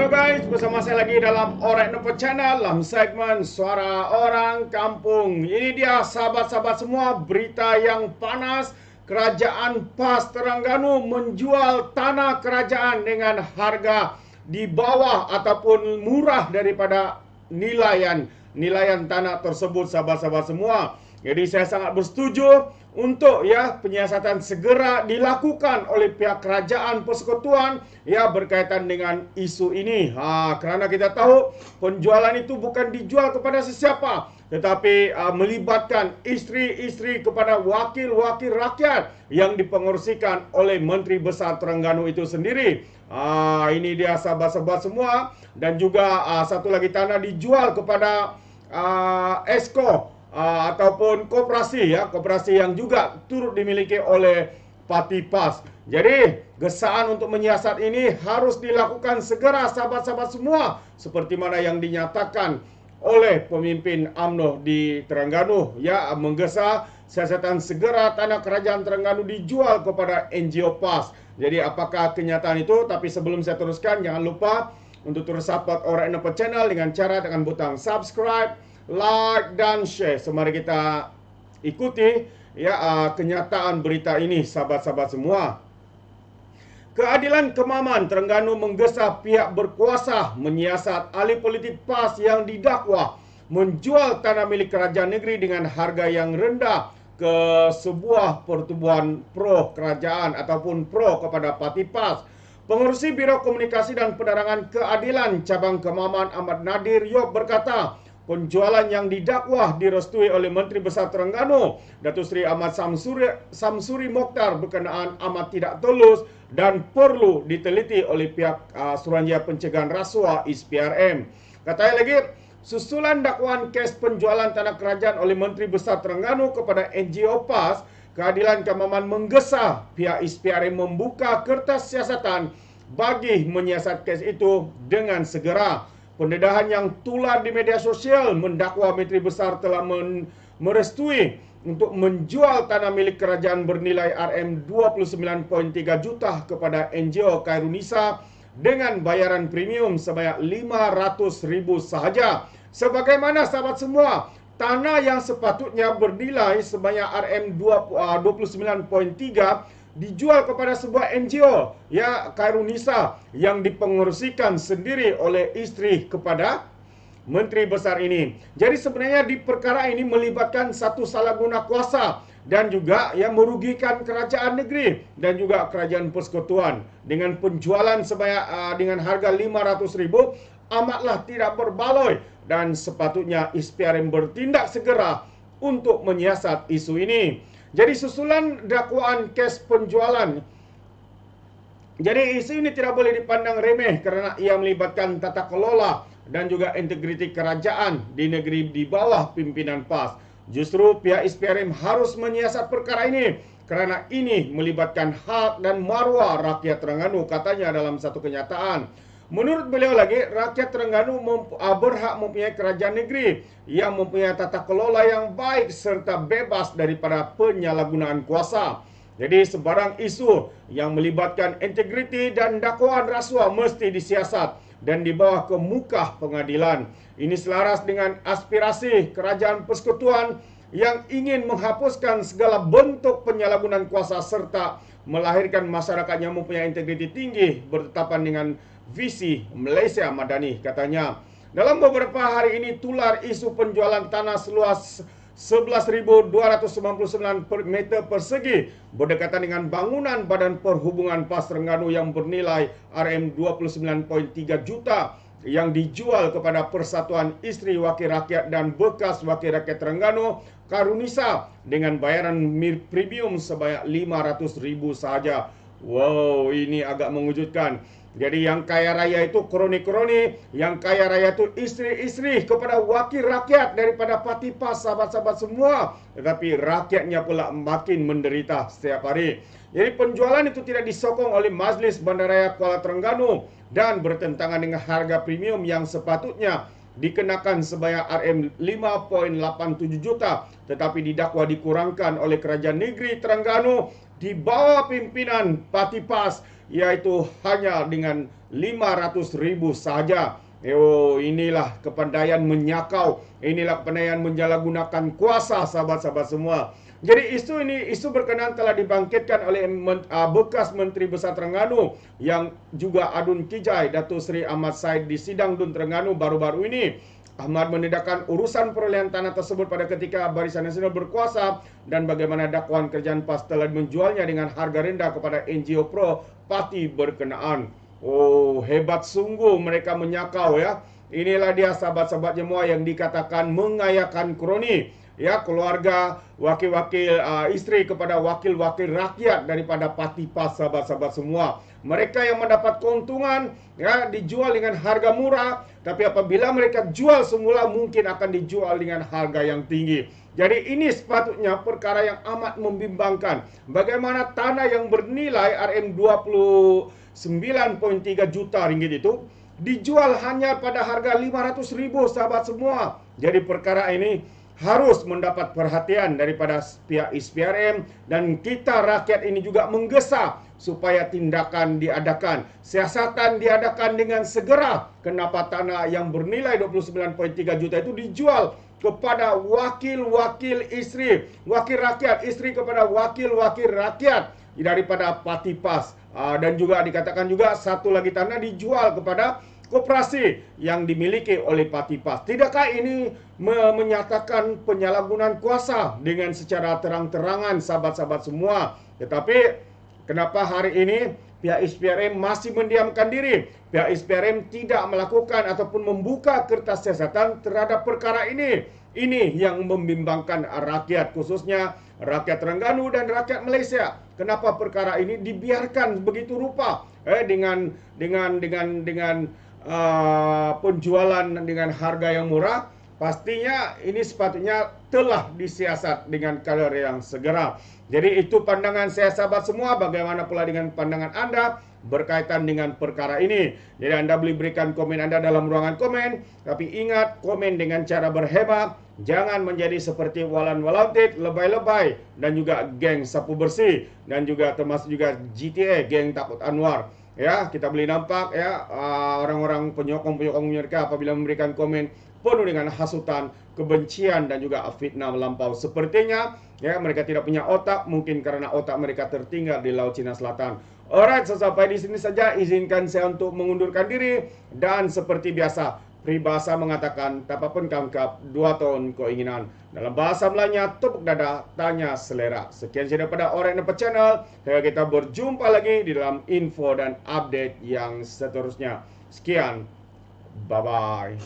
Halo guys, bersama saya lagi dalam Orek Nopo Channel dalam segmen Suara Orang Kampung. Ini dia sahabat-sahabat semua, berita yang panas. Kerajaan PAS Terengganu menjual tanah kerajaan dengan harga di bawah ataupun murah daripada nilaian tanah tersebut, sahabat-sahabat semua. Jadi saya sangat bersetuju untuk penyiasatan segera dilakukan oleh pihak kerajaan persekutuan berkaitan dengan isu ini. Kerana kita tahu penjualan itu bukan dijual kepada sesiapa, tetapi melibatkan isteri-isteri kepada wakil-wakil rakyat yang dipengerusikan oleh Menteri Besar Terengganu itu sendiri. Ini dia sahabat-sahabat semua. Dan juga satu lagi tanah dijual kepada Esko ataupun koperasi koperasi yang juga turut dimiliki oleh Parti PAS. Jadi gesaan untuk menyiasat ini harus dilakukan segera, sahabat-sahabat semua, seperti mana yang dinyatakan oleh pemimpin UMNO di Terengganu, menggesa siasatan segera tanah kerajaan Terengganu dijual kepada NGO PAS. Jadi apakah kenyataan itu? Tapi sebelum saya teruskan, jangan lupa untuk terus support Orek Nopo Channel dengan cara tekan butang subscribe, like dan share. So mari kita ikuti kenyataan berita ini, sahabat-sahabat semua. Keadilan Kemaman Terengganu menggesa pihak berkuasa menyiasat ahli politik PAS yang didakwa menjual tanah milik kerajaan negeri dengan harga yang rendah ke sebuah pertubuhan pro kerajaan ataupun pro kepada Parti PAS. Pengerusi Biro Komunikasi dan Penerangan Keadilan Cabang Kemaman Ahmad Nadir Yop berkata, penjualan yang didakwa direstui oleh Menteri Besar Terengganu, Datuk Seri Ahmad Samsuri Mokhtar berkenaan amat tidak telus dan perlu diteliti oleh pihak Suruhanjaya Pencegahan Rasuah ISPRM. Katanya lagi, susulan dakwaan kes penjualan tanah kerajaan oleh Menteri Besar Terengganu kepada NGO PAS, Keadilan Kemaman menggesa pihak ISPRM membuka kertas siasatan bagi menyiasat kes itu dengan segera. Pendedahan yang tular di media sosial mendakwa Menteri Besar telah merestui untuk menjual tanah milik kerajaan bernilai RM29.3 juta kepada NGO Khairunisa dengan bayaran premium sebanyak RM500,000 sahaja. Sebagaimana sahabat semua, tanah yang sepatutnya bernilai sebanyak RM29.3 dijual kepada sebuah NGO Khairunisa yang dipengerusikan sendiri oleh isteri kepada Menteri Besar ini. Jadi sebenarnya di perkara ini melibatkan satu salah guna kuasa dan juga merugikan kerajaan negeri dan juga kerajaan persekutuan. Dengan penjualan sebanyak dengan harga RM500,000 amatlah tidak berbaloi dan sepatutnya ISPRM bertindak segera untuk menyiasat isu ini. Jadi susulan dakwaan kes penjualan. Jadi isu ini tidak boleh dipandang remeh kerana ia melibatkan tata kelola dan juga integriti kerajaan di negeri di bawah pimpinan PAS. Justru pihak ISPRM harus menyiasat perkara ini kerana ini melibatkan hak dan maruah rakyat Terengganu, katanya dalam satu kenyataan. Menurut beliau lagi, rakyat Terengganu berhak mempunyai kerajaan negeri yang mempunyai tata kelola yang baik serta bebas daripada penyalahgunaan kuasa. Jadi sebarang isu yang melibatkan integriti dan dakwaan rasuah mesti disiasat dan dibawa ke muka pengadilan. Ini selaras dengan aspirasi kerajaan persekutuan yang ingin menghapuskan segala bentuk penyalahgunaan kuasa serta melahirkan masyarakat yang mempunyai integriti tinggi bertetapan dengan visi Malaysia Madani, katanya. Dalam beberapa hari ini tular isu penjualan tanah seluas 11.299 meter persegi berdekatan dengan bangunan Badan Perhubungan PAS Terengganu yang bernilai RM29.3 juta yang dijual kepada Persatuan Isteri Wakil Rakyat dan Bekas Wakil Rakyat Terengganu Khairunisa dengan bayaran premium sebanyak RM500,000 sahaja. Wow, ini agak mengejutkan. Jadi yang kaya raya itu kroni-kroni, yang kaya raya itu isteri-isteri kepada wakil rakyat daripada Parti PAS, sahabat-sahabat semua. Tetapi rakyatnya pula makin menderita setiap hari. Jadi penjualan itu tidak disokong oleh Majlis Bandaraya Kuala Terengganu dan bertentangan dengan harga premium yang sepatutnya dikenakan sebanyak RM5.87 juta, tetapi didakwa dikurangkan oleh kerajaan negeri Terengganu di bawah pimpinan Parti PAS yaitu hanya dengan 500.000 saja. Inilah kepandaian menyakau, inilah kepandaian menjalangunakan kuasa, sahabat-sahabat semua. Jadi isu berkenaan telah dibangkitkan oleh bekas Menteri Besar Terengganu yang juga Adun Kijai, Datuk Seri Ahmad Said di sidang Dun Terengganu baru-baru ini. Ahmad mendedahkan urusan perolehan tanah tersebut pada ketika Barisan Nasional berkuasa dan bagaimana dakwaan kerajaan PAS telah menjualnya dengan harga rendah kepada NGO pro parti berkenaan. Hebat sungguh mereka menyakau ya. Inilah dia sahabat-sahabat semua yang dikatakan mengayakan kroni. Ya, keluarga, wakil-wakil isteri kepada wakil-wakil rakyat daripada parti PAS, sahabat-sahabat semua. Mereka yang mendapat keuntungan ya dijual dengan harga murah, tapi apabila mereka jual semula mungkin akan dijual dengan harga yang tinggi. Jadi ini sepatutnya perkara yang amat membimbangkan. Bagaimana tanah yang bernilai RM29.3 juta ringgit itu dijual hanya pada harga 500.000, sahabat semua. Jadi perkara ini harus mendapat perhatian daripada pihak SPRM, dan kita rakyat ini juga menggesa supaya tindakan diadakan, siasatan diadakan dengan segera. Kenapa tanah yang bernilai 29.3 juta itu dijual kepada wakil-wakil isteri, wakil rakyat, isteri kepada wakil-wakil rakyat daripada parti PAS. Dan juga dikatakan juga satu lagi tanah dijual kepada koperasi yang dimiliki oleh parti PAS. Tidakkah ini menyatakan penyalahgunaan kuasa dengan secara terang-terangan, sahabat-sahabat semua? Tetapi kenapa hari ini pihak SPRM masih mendiamkan diri? Pihak SPRM tidak melakukan ataupun membuka kertas siasatan terhadap perkara ini. Ini yang membimbangkan rakyat, khususnya rakyat Terengganu dan rakyat Malaysia. Kenapa perkara ini dibiarkan begitu rupa dengan penjualan dengan harga yang murah? Pastinya ini sepatutnya telah disiasat dengan kadar yang segera. Jadi itu pandangan saya, sahabat semua. Bagaimana pula dengan pandangan Anda berkaitan dengan perkara ini? Jadi Anda boleh berikan komen Anda dalam ruangan komen. Tapi ingat, komen dengan cara berhemat. Jangan menjadi seperti Walan Walantit, lebay-lebay, dan juga geng sapu bersih, dan juga termasuk juga GTA, geng takut Anwar. Ya, kita boleh nampak ya orang-orang penyokong-penyokong mereka apabila memberikan komen penuh dengan hasutan, kebencian dan juga fitnah melampau. Sepertinya ya mereka tidak punya otak, mungkin karena otak mereka tertinggal di Laut Cina Selatan. Alright, sampai di sini saja izinkan saya untuk mengundurkan diri, dan seperti biasa peribahasa mengatakan tapapun kangkap 2 tahun keinginan. Dalam bahasa Melayunya, tepuk dada, tanya selera. Sekian saja daripada Orek Nampak Channel. Hingga kita berjumpa lagi di dalam info dan update yang seterusnya. Sekian, bye-bye.